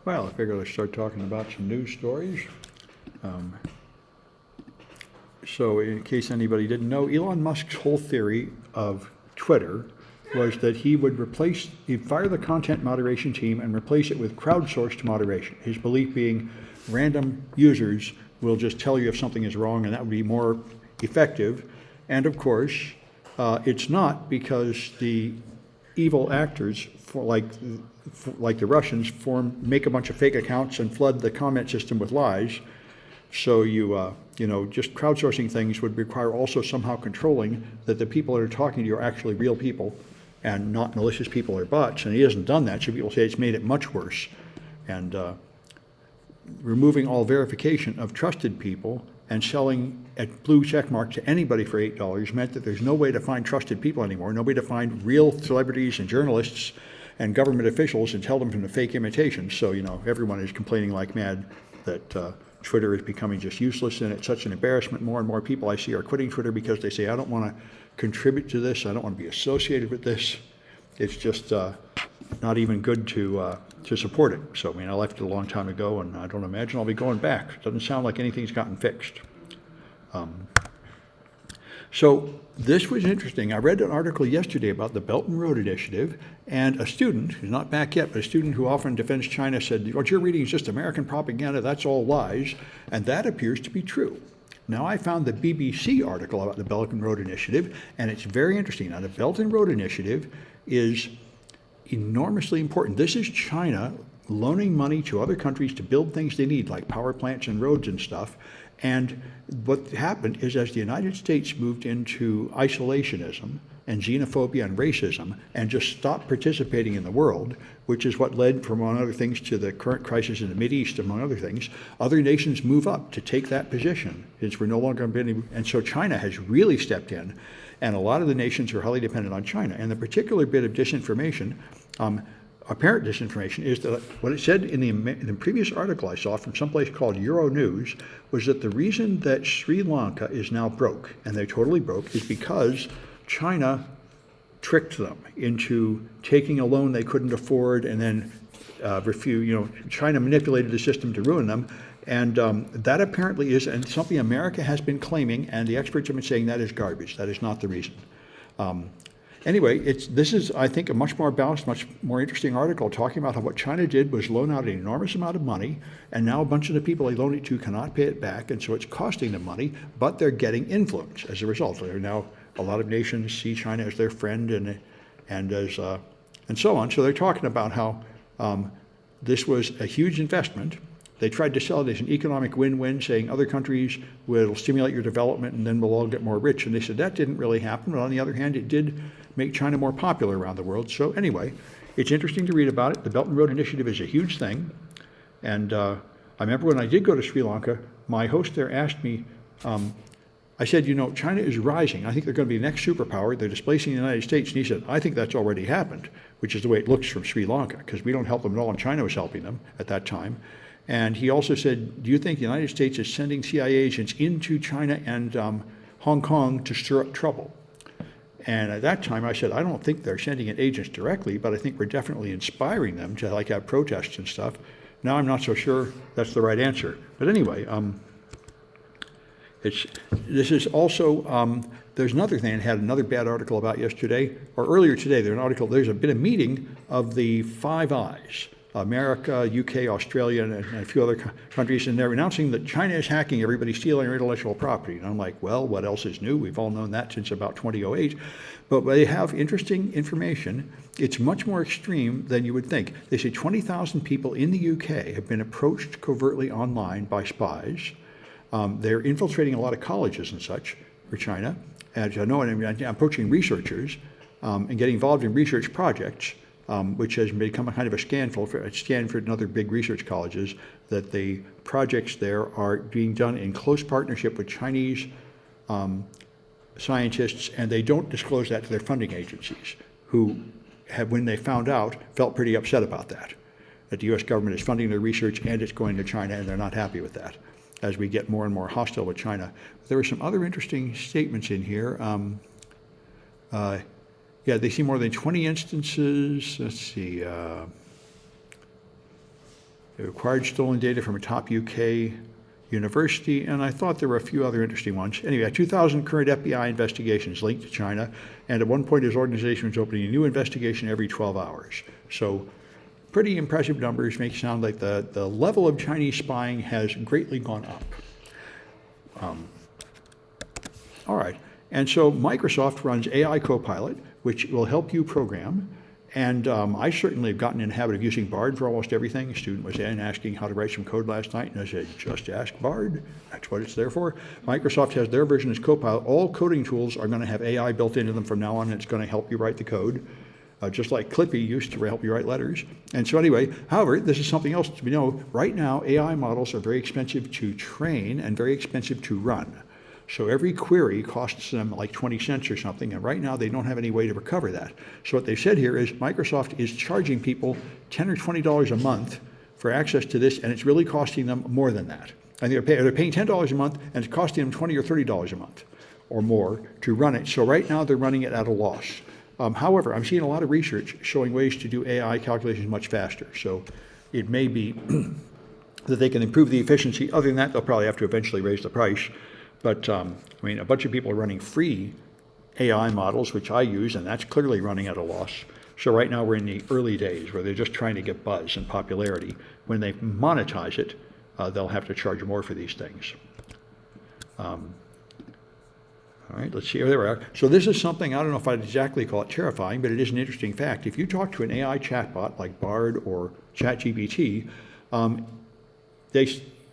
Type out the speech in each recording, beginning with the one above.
Well, I figured I'd start talking about some news stories. Um, so in case anybody didn't know, Elon Musk's whole theory of Twitter was that he'd fire the content moderation team and replace it with crowdsourced moderation. His belief being random users will just tell you if something is wrong, and that would be more effective. And of course, it's not, because the evil actors, like the Russians, make a bunch of fake accounts and flood the comment system with lies. So just crowdsourcing things would require also somehow controlling that the people that are talking to you are actually real people and not malicious people or bots. And he hasn't done that, so people say it's made it much worse. And removing all verification of trusted people and selling at blue check mark to anybody for $8 meant that there's no way to find trusted people anymore, no way to find real celebrities and journalists and government officials and tell them from the fake imitations. So, everyone is complaining like mad that Twitter is becoming just useless, and it's such an embarrassment. More and more people I see are quitting Twitter because they say, I don't want to contribute to this, I don't want to be associated with this. It's just not even good to support it. So, I left it a long time ago, and I don't imagine I'll be going back. It doesn't sound like anything's gotten fixed. So this was interesting. I read an article yesterday about the Belt and Road Initiative, and a student, who's not back yet, but a student who often defends China said, what you're reading is just American propaganda, that's all lies, and that appears to be true. Now, I found the BBC article about the Belt and Road Initiative, and it's very interesting. Now, the Belt and Road Initiative is enormously important. This is China loaning money to other countries to build things they need, like power plants and roads and stuff. And what happened is, as the United States moved into isolationism and xenophobia and racism and just stopped participating in the world, which is what led, among other things, to the current crisis in the Mideast, among other things, other nations move up to take that position. We're no longer and so China has really stepped in, and a lot of the nations are highly dependent on China. And the particular bit of disinformation, apparent disinformation, is that what it said in the previous article I saw from someplace called Euronews was that the reason that Sri Lanka is now broke, and they're totally broke, is because China tricked them into taking a loan they couldn't afford and then China manipulated the system to ruin them. And that apparently is, and something America has been claiming, and the experts have been saying that is garbage. That is not the reason. Anyway, this is, I think, a much more balanced, much more interesting article talking about how what China did was loan out an enormous amount of money, and now a bunch of the people they loaned it to cannot pay it back, and so it's costing them money, but they're getting influence as a result. Now a lot of nations see China as their friend and so on. So they're talking about how this was a huge investment. They tried to sell it as an economic win-win, saying other countries will stimulate your development and then we'll all get more rich. And they said that didn't really happen. But on the other hand, it did make China more popular around the world. So anyway, it's interesting to read about it. The Belt and Road Initiative is a huge thing. And I remember when I did go to Sri Lanka, my host there asked me, I said, China is rising. I think they're going to be the next superpower. They're displacing the United States. And he said, I think that's already happened, which is the way it looks from Sri Lanka, because we don't help them at all, and China was helping them at that time. And he also said, do you think the United States is sending CIA agents into China and Hong Kong to stir up trouble? And at that time I said, I don't think they're sending in agents directly, but I think we're definitely inspiring them to have protests and stuff. Now I'm not so sure that's the right answer. But anyway, this is also, there's another thing I had another bad article about yesterday, or earlier today. There's been a meeting of the Five Eyes, America, UK, Australia, and a few other countries, and they're announcing that China is hacking everybody, stealing our intellectual property. And I'm like, well, what else is new? We've all known that since about 2008. But they have interesting information. It's much more extreme than you would think. They say 20,000 people in the UK have been approached covertly online by spies. They're infiltrating a lot of colleges and such for China. As I know, I'm approaching researchers and getting involved in research projects, which has become a kind of a scandal for Stanford and other big research colleges, that the projects there are being done in close partnership with Chinese scientists, and they don't disclose that to their funding agencies, who have, when they found out, felt pretty upset about that the U.S. government is funding their research and it's going to China, and they're not happy with that as we get more and more hostile with China. But there were some other interesting statements in here. They see more than 20 instances. Let's see. It acquired stolen data from a top UK university, and I thought there were a few other interesting ones. Anyway, 2,000 current FBI investigations linked to China, and at one point his organization was opening a new investigation every 12 hours. So pretty impressive numbers, make it sound like the level of Chinese spying has greatly gone up. All right, and so Microsoft runs AI Copilot, which will help you program. And I certainly have gotten in the habit of using Bard for almost everything. A student was in asking how to write some code last night, and I said, just ask Bard. That's what it's there for. Microsoft has their version as Copilot. All coding tools are going to have AI built into them from now on, and it's going to help you write the code, just like Clippy used to help you write letters. And so anyway, however, this is something else to know. Right now, AI models are very expensive to train and very expensive to run. So every query costs them like 20 cents or something, and right now they don't have any way to recover that. So what they've said here is Microsoft is charging people $10 or $20 a month for access to this, and it's really costing them more than that. And they're paying $10 a month, and it's costing them $20 or $30 a month or more to run it. So right now they're running it at a loss. However, I'm seeing a lot of research showing ways to do AI calculations much faster. So it may be that they can improve the efficiency. Other than that, they'll probably have to eventually raise the price. But I mean, a bunch of people are running free AI models, which I use, and that's clearly running at a loss. So right now we're in the early days where they're just trying to get buzz and popularity. When they monetize it, they'll have to charge more for these things. All right, let's see, there we are. So this is something, I don't know if I'd exactly call it terrifying, but it is an interesting fact. If you talk to an AI chatbot like Bard or ChatGPT,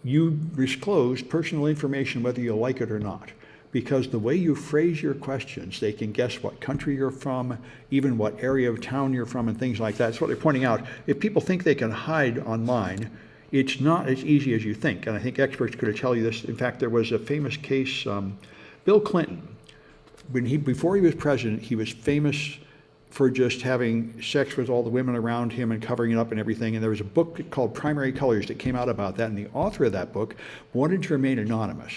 you disclose personal information whether you like it or not. Because the way you phrase your questions, they can guess what country you're from, even what area of town you're from, and things like that. That's what they're pointing out. If people think they can hide online, it's not as easy as you think. And I think experts could tell you this. In fact, there was a famous case, Bill Clinton, before he was president, he was famous for just having sex with all the women around him and covering it up and everything. And there was a book called Primary Colors that came out about that. And the author of that book wanted to remain anonymous.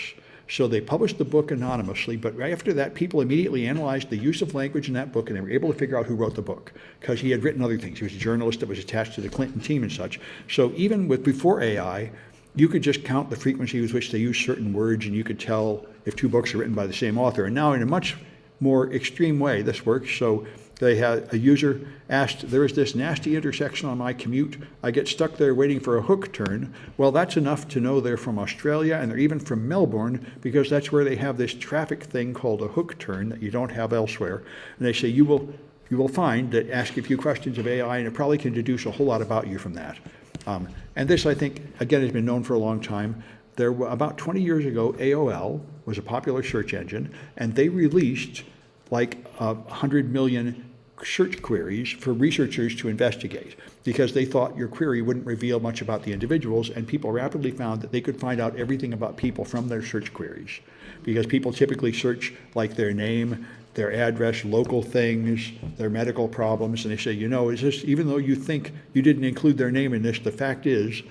So they published the book anonymously, but after that, people immediately analyzed the use of language in that book, and they were able to figure out who wrote the book, because he had written other things. He was a journalist that was attached to the Clinton team and such. So even before AI, you could just count the frequency with which they use certain words, and you could tell if two books are written by the same author. And now in a much more extreme way, this works. So they had a user asked, there is this nasty intersection on my commute. I get stuck there waiting for a hook turn. Well, that's enough to know they're from Australia, and they're even from Melbourne, because that's where they have this traffic thing called a hook turn that you don't have elsewhere. And they say you will find that ask a few questions of AI, and it probably can deduce a whole lot about you from that. And this, I think, again, has been known for a long time. There were, about 20 years ago, AOL was a popular search engine, and they released like 100 million search queries for researchers to investigate, because they thought your query wouldn't reveal much about the individuals, and people rapidly found that they could find out everything about people from their search queries, because people typically search like their name, their address, local things, their medical problems, and they say, is this, even though you think you didn't include their name in this, the fact is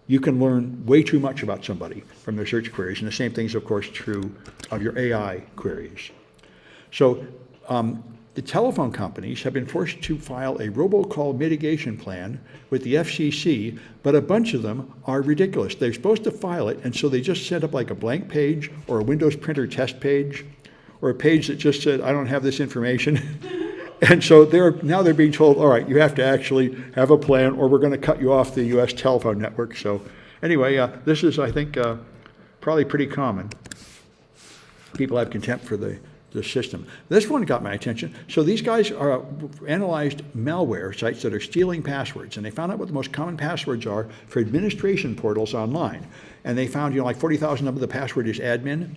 you can learn way too much about somebody from their search queries. And the same thing is, of course, true of your AI queries. So the telephone companies have been forced to file a robocall mitigation plan with the FCC, but a bunch of them are ridiculous. They're supposed to file it, and so they just set up like a blank page or a Windows printer test page, or a page that just said, I don't have this information. And so they're being told, all right, you have to actually have a plan, or we're going to cut you off the U.S. telephone network. So anyway, this is, I think, probably pretty common. People have contempt for the system. This one got my attention. So these guys analyzed malware sites that are stealing passwords, and they found out what the most common passwords are for administration portals online. And they found, like 40,000 of them, the password is admin.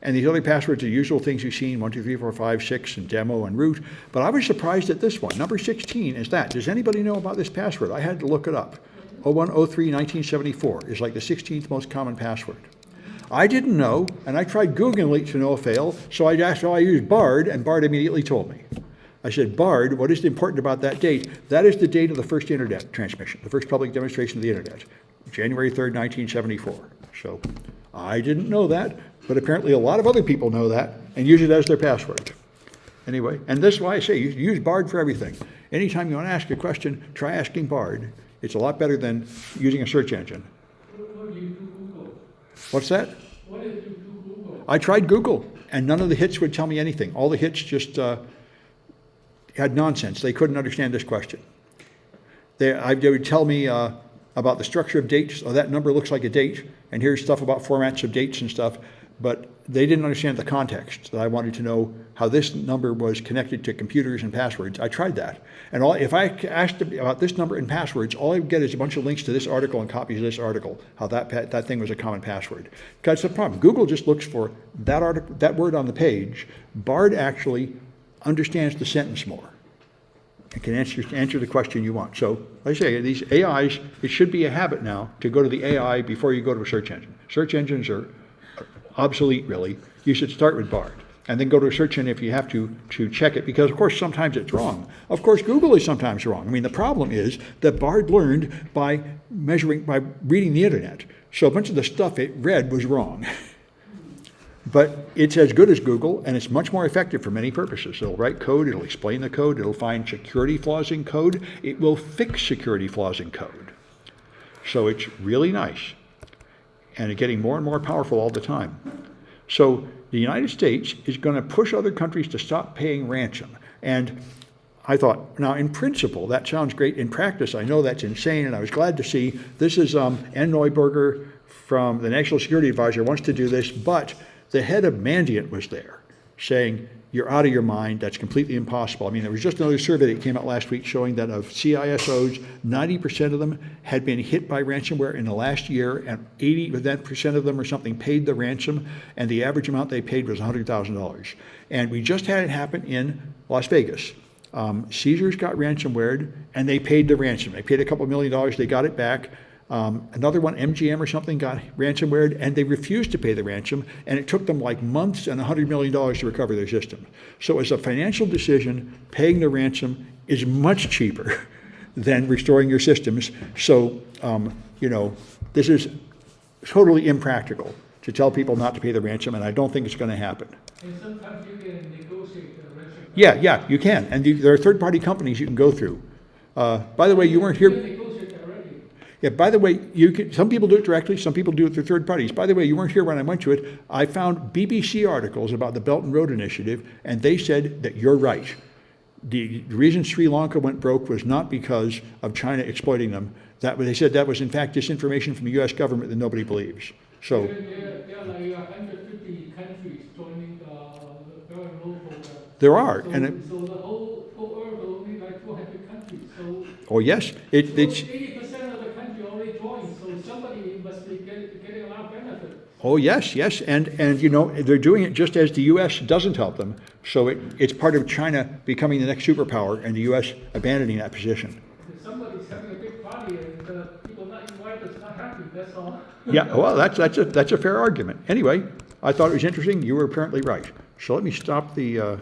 And these other passwords are usual things you've seen, 1, 2, 3, 4, 5, 6, and demo and root. But I was surprised at this one. Number 16 is that. Does anybody know about this password? I had to look it up. 0103-1974 is like the 16th most common password. I didn't know, and I tried Googling it to no avail, so I asked, I used Bard, and Bard immediately told me. I said, Bard, what is important about that date? That is the date of the first internet transmission, the first public demonstration of the internet, January 3rd, 1974. So I didn't know that, but apparently a lot of other people know that and use it as their password. Anyway, and this is why I say use Bard for everything. Anytime you want to ask a question, try asking Bard. It's a lot better than using a search engine. What do you do Google? What's that? What did you do Google? I tried Google, and none of the hits would tell me anything. All the hits just had nonsense. They couldn't understand this question. They would tell me about the structure of dates. Oh, that number looks like a date, and here's stuff about formats of dates and stuff. But they didn't understand the context. That I wanted to know how this number was connected to computers and passwords. I tried that. And if I asked about this number and passwords, all I would get is a bunch of links to this article and copies of this article, how that thing was a common password. Because the problem, Google just looks for that word on the page. Bard actually understands the sentence more and can answer the question you want. So, like I say, these AIs, it should be a habit now to go to the AI before you go to a search engine. Search engines are obsolete, really. You should start with Bard and then go to a search engine if you have to check it, because of course sometimes it's wrong. Of course Google is sometimes wrong. I mean, the problem is that Bard learned by reading the internet. So a bunch of the stuff it read was wrong. But it's as good as Google, and it's much more effective for many purposes. It'll write code, it'll explain the code, it'll find security flaws in code, it will fix security flaws in code. So it's really nice. And it's getting more and more powerful all the time. So the United States is going to push other countries to stop paying ransom. And I thought, now in principle, that sounds great. In practice, I know that's insane, and I was glad to see this is Ann Neuberger from the National Security Advisor wants to do this, but the head of Mandiant was there saying, you're out of your mind, that's completely impossible. I mean, there was just another survey that came out last week showing that of CISOs, 90% of them had been hit by ransomware in the last year, and 80% of them or something paid the ransom, and the average amount they paid was $100,000. And we just had it happen in Las Vegas. Caesars got ransomwared, and they paid the ransom. They paid a couple $1 million, they got it back. Another one, MGM or something, got ransomware, and they refused to pay the ransom, and it took them like months and $100 million to recover their system. So as a financial decision, paying the ransom is much cheaper than restoring your systems. So, this is totally impractical to tell people not to pay the ransom, and I don't think it's going to happen. And sometimes you can negotiate the ransom. Yeah, you can. And there are third-party companies you can go through. By the way, you weren't here. Yeah, by the way, some people do it directly, some people do it through third parties. By the way, you weren't here when I went to it. I found BBC articles about the Belt and Road Initiative, and they said that you're right. The reason Sri Lanka went broke was not because of China exploiting them. They said that was in fact disinformation from the U.S. government that nobody believes. So there are like 150 countries joining the Belt and Road program. There are, so the whole earth only like 200 countries. So oh yes, it's 80% of the country already joined. So somebody must be getting a lot of benefit. Oh yes, and they're doing it just as the U.S. doesn't help them. So it's part of China becoming the next superpower and the U.S. abandoning that position. If somebody's having a big party and people not invited is not happy, that's all. Yeah, well, that's a fair argument. Anyway, I thought it was interesting. You were apparently right. So let me stop the